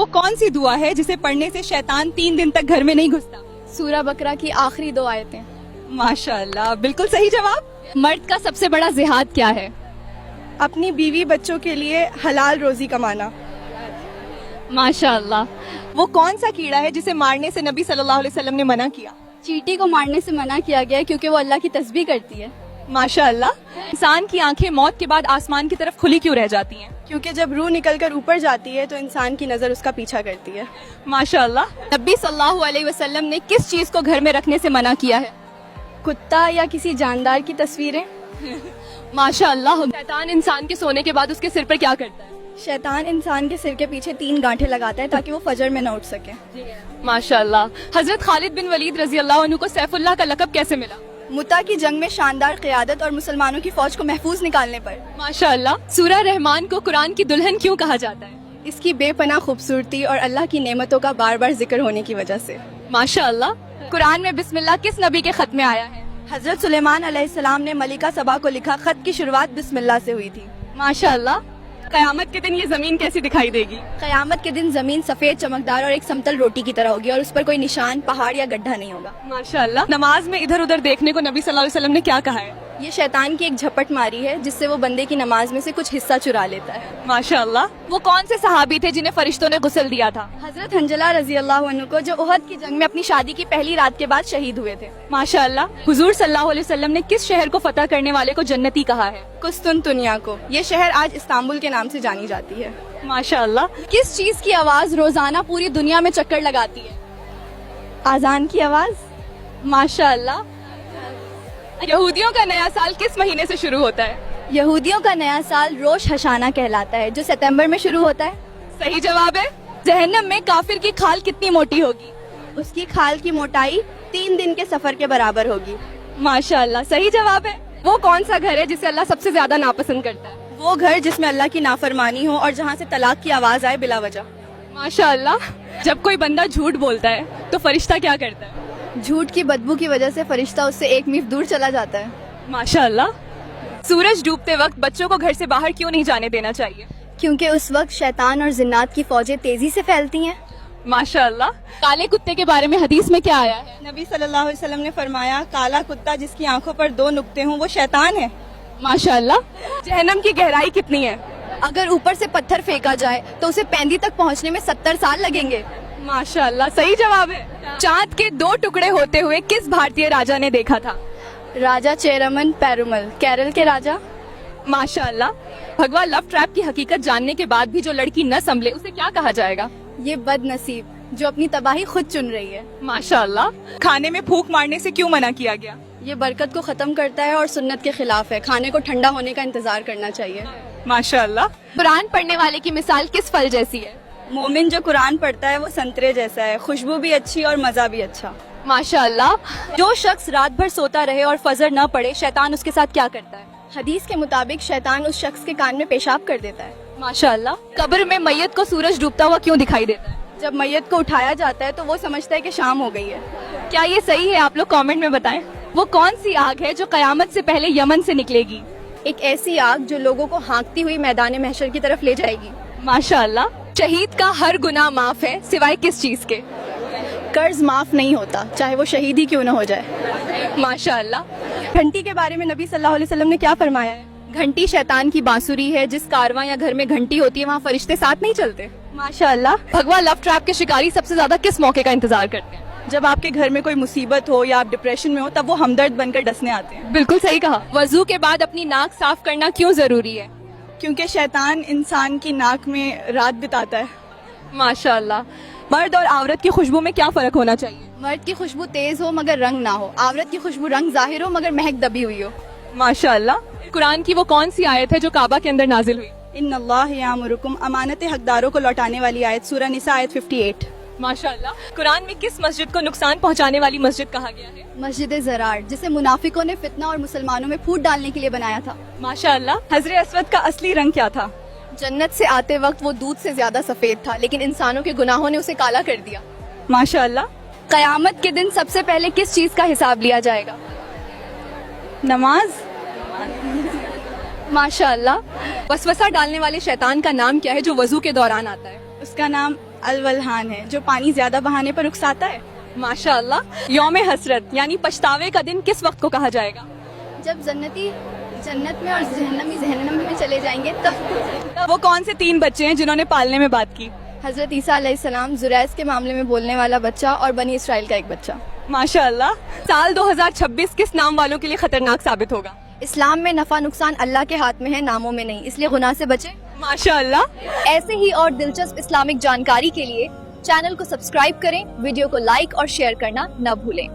वो कौन सी दुआ है जिसे पढ़ने से शैतान 3 दिन तक घर में नहीं घुसता? सूरह बकरा की आखिरी 2 आयतें। माशाल्लाह, बिल्कुल सही जवाब। मर्द का सबसे बड़ा जिहाद क्या है? अपनी बीवी बच्चों के लिए हलाल रोजी कमाना। माशाअल्लाह। वो कौन सा कीड़ा है जिसे मारने से नबी सल्लल्लाहु अलैहि वसल्लम ने मना किया? चींटी को मारने से मना किया गया है क्योंकि वो अल्लाह की तस्बीह करती है। माशाल्लाह। इंसान की आंखें मौत के बाद आसमान की तरफ खुली क्यों रह जाती हैं? क्योंकि जब रूह निकलकर ऊपर जाती है तो इंसान की नज़र उसका पीछा करती है। माशाल्लाह। नबी सल्लल्लाहु अलैहि वसल्लम ने किस चीज को घर में रखने से मना किया है? कुत्ता या किसी जानदार की तस्वीरें। माशाअल्लाह। शैतान इंसान के सोने के बाद उसके सिर पर क्या करता है? शैतान इंसान के सिर के पीछे 3 गांठें लगाता है ताकि वो फजर में न उठ सके। माशाअल्लाह। हजरत खालिद बिन वलीद रजी अल्लाह अन्हु को सैफुल्लाह का लक़ब कैसे मिला? मुता की जंग में शानदार क़ियादत और मुसलमानों की फौज को महफूज निकालने पर। माशाअल्लाह। सूरह रहमान को कुरान की दुल्हन क्यों कहा जाता है? इसकी बेपनाह खूबसूरती और अल्लाह की नेमतों का बार बार जिक्र होने की वजह से। माशाअल्लाह। कुरान में बिस्मिल्लाह किस नबी के खत में आया है? हजरत सुलेमान अलैहिस्सलाम ने मलिका सबा को लिखा खत की शुरुआत बिस्मिल्लाह से हुई थी। माशाअल्लाह। कयामत के दिन ये जमीन कैसी दिखाई देगी? क़यामत के दिन जमीन सफेद चमकदार और एक समतल रोटी की तरह होगी और उस पर कोई निशान, पहाड़ या गड्ढा नहीं होगा। माशाल्लाह। नमाज में इधर उधर देखने को नबी सल्लल्लाहु अलैहि वसल्लम ने क्या कहा है? ये शैतान की एक झपट मारी है जिससे वो बंदे की नमाज में से कुछ हिस्सा चुरा लेता है। माशाल्लाह। वो कौन से सहाबी थे जिन्हें फरिश्तों ने गुस्ल दिया था? हजरत हंजला रजी अल्लाह अन्हु को, जो उहद की जंग में अपनी शादी की पहली रात के बाद शहीद हुए थे। माशाल्लाह। हुजूर सल्लल्लाहु अलैहि वसल्लम ने किस शहर को फतह करने वाले को जन्नती कहा है? कुस्तुनतुनिया को। ये शहर आज इस्तांबुल के नाम से जानी जाती है। माशाल्लाह। किस चीज की आवाज रोजाना पूरी दुनिया में चक्कर लगाती है? आजान की आवाज। माशाअल्लाह। यहूदियों का नया साल किस महीने से शुरू होता है? यहूदियों का नया साल रोश हशाना कहलाता है जो सितंबर में शुरू होता है। सही जवाब है। जहन्नम में काफिर की खाल कितनी मोटी होगी? उसकी खाल की मोटाई 3 दिन के सफर के बराबर होगी। माशाअल्लाह। सही जवाब है। वो कौन सा घर है जिसे अल्लाह सबसे ज्यादा नापसंद करता है? वो घर जिसमें अल्लाह की नाफरमानी हो और जहाँ से तलाक की आवाज आए बिला वजह। माशाअल्लाह। जब कोई बंदा झूठ बोलता है तो फरिश्ता क्या करता है? झूठ की बदबू की वजह से फरिश्ता उससे 1 मील दूर चला जाता है। माशाल्लाह। सूरज डूबते वक्त बच्चों को घर से बाहर क्यों नहीं जाने देना चाहिए? क्योंकि उस वक्त शैतान और जिन्नात की फौजें तेजी से फैलती हैं। माशाल्लाह। काले कुत्ते के बारे में हदीस में क्या आया है? नबी सल्लल्लाहु अलैहि वसल्लम ने फरमाया, काला कुत्ता जिसकी आंखों पर 2 नुक्ते हों वो शैतान है। माशाअल्लाह। जहन्नम की गहराई कितनी है? अगर ऊपर से पत्थर फेंका जाए तो उसे पैंदी तक पहुंचने में 70 साल लगेंगे। माशाल्लाह। सही जवाब है। चांद के 2 टुकड़े होते हुए किस भारतीय राजा ने देखा था? राजा चेरमन पेरुमल, केरल के राजा। माशाल्लाह। भगवा लव ट्रैप की हकीकत जानने के बाद भी जो लड़की न संभले उसे क्या कहा जाएगा? ये बदनसीब जो अपनी तबाही खुद चुन रही है। माशाल्लाह। खाने में फूंक मारने से क्यों मना किया गया? ये बरकत को खत्म करता है और सुन्नत के खिलाफ है। खाने को ठंडा होने का इंतजार करना चाहिए। माशाल्लाह। कुरान पढ़ने वाले की मिसाल किस फल जैसी है? मोमिन जो कुरान पढ़ता है वो संतरे जैसा है, खुशबू भी अच्छी और मजा भी अच्छा। माशाअल्लाह। जो शख्स रात भर सोता रहे और फजर न पड़े शैतान उसके साथ क्या करता है? हदीस के मुताबिक शैतान उस शख्स के कान में पेशाब कर देता है। माशाल्लाह। कब्र में मैयत को सूरज डूबता हुआ क्यों दिखाई देता है? जब मैयत को उठाया जाता है तो वो समझता है कि शाम हो गई है। क्या ये सही है? आप लोग कमेंट में बताएं। वो कौन सी आग है जो कयामत से पहले यमन से निकलेगी? एक ऐसी आग जो लोगों को हाँकती हुई मैदान महशर की तरफ ले जाएगी। माशाल्लाह। शहीद का हर गुनाह माफ है सिवाय किस चीज के? कर्ज माफ नहीं होता चाहे वो शहीद ही क्यों न हो जाए। माशाल्लाह। घंटी के बारे में नबी सल्लल्लाहु अलैहि वसल्लम ने क्या फरमाया है? घंटी शैतान की बांसुरी है। जिस कारवां या घर में घंटी होती है वहाँ फरिश्ते साथ नहीं चलते। माशाअल्लाह। भगवा लव ट्रैप के शिकारी सबसे ज्यादा किस मौके का इंतजार करते हैं? जब आपके घर में कोई मुसीबत हो या आप डिप्रेशन में हो तब वो हमदर्द बनकर डसने आते हैं। बिल्कुल सही कहा। वजू के बाद अपनी नाक साफ करना क्यों जरूरी है? क्योंकि शैतान इंसान की नाक में रात बिताता है। माशाल्लाह। मर्द और औरत की खुशबू में क्या फर्क होना चाहिए? मर्द की खुशबू तेज हो मगर रंग ना हो, औरत की खुशबू रंग जाहिर हो मगर महक दबी हुई हो। माशाल्लाह। कुरान की वो कौन सी आयत है जो काबा के अंदर नाजिल हुई? इन्नल्लाह यामुरुकुम, अमानत हकदारों को लौटाने वाली आयत, सूरह निसा आयत 58। माशाल्लाह। कुरान में किस मस्जिद को नुकसान पहुंचाने वाली मस्जिद कहा गया है? मस्जिद ज़रार, जिसे मुनाफिकों ने फितना और मुसलमानों में फूट डालने के लिए बनाया था। माशाल्लाह। हजरे अस्वद का असली रंग क्या था? जन्नत से आते वक्त वो दूध से ज्यादा सफेद था, लेकिन इंसानों के गुनाहों ने उसे काला कर दिया। माशाल्लाह। कयामत के दिन सबसे पहले किस चीज का हिसाब लिया जाएगा? नमाज। माशाल्लाह। वसवसा डालने वाले शैतान का नाम क्या है जो वजू के दौरान आता है? उसका नाम अलवलहान है, जो पानी ज्यादा बहाने पर उकसाता है। माशाअल्लाह। यौम हसरत यानी पछतावे का दिन किस वक्त को कहा जाएगा? जब जन्नती जन्नत में और जहन्नमी जहन्नम में चले जाएंगे तब। वो कौन से 3 बच्चे हैं जिन्होंने पालने में बात की? हजरत ईसा अलैहिस्सलाम, जुरैज के मामले में बोलने वाला बच्चा और बनी इसराइल का एक बच्चा। माशाअल्लाह। साल 2026 किस नाम वालों के लिए खतरनाक साबित होगा? इस्लाम में नफा नुकसान अल्लाह के हाथ में है, नामों में नहीं, इसलिए गुनाह से बचे। माशाअल्लाह। ऐसे ही और दिलचस्प इस्लामिक जानकारी के लिए चैनल को सब्सक्राइब करें, वीडियो को लाइक और शेयर करना न भूलें।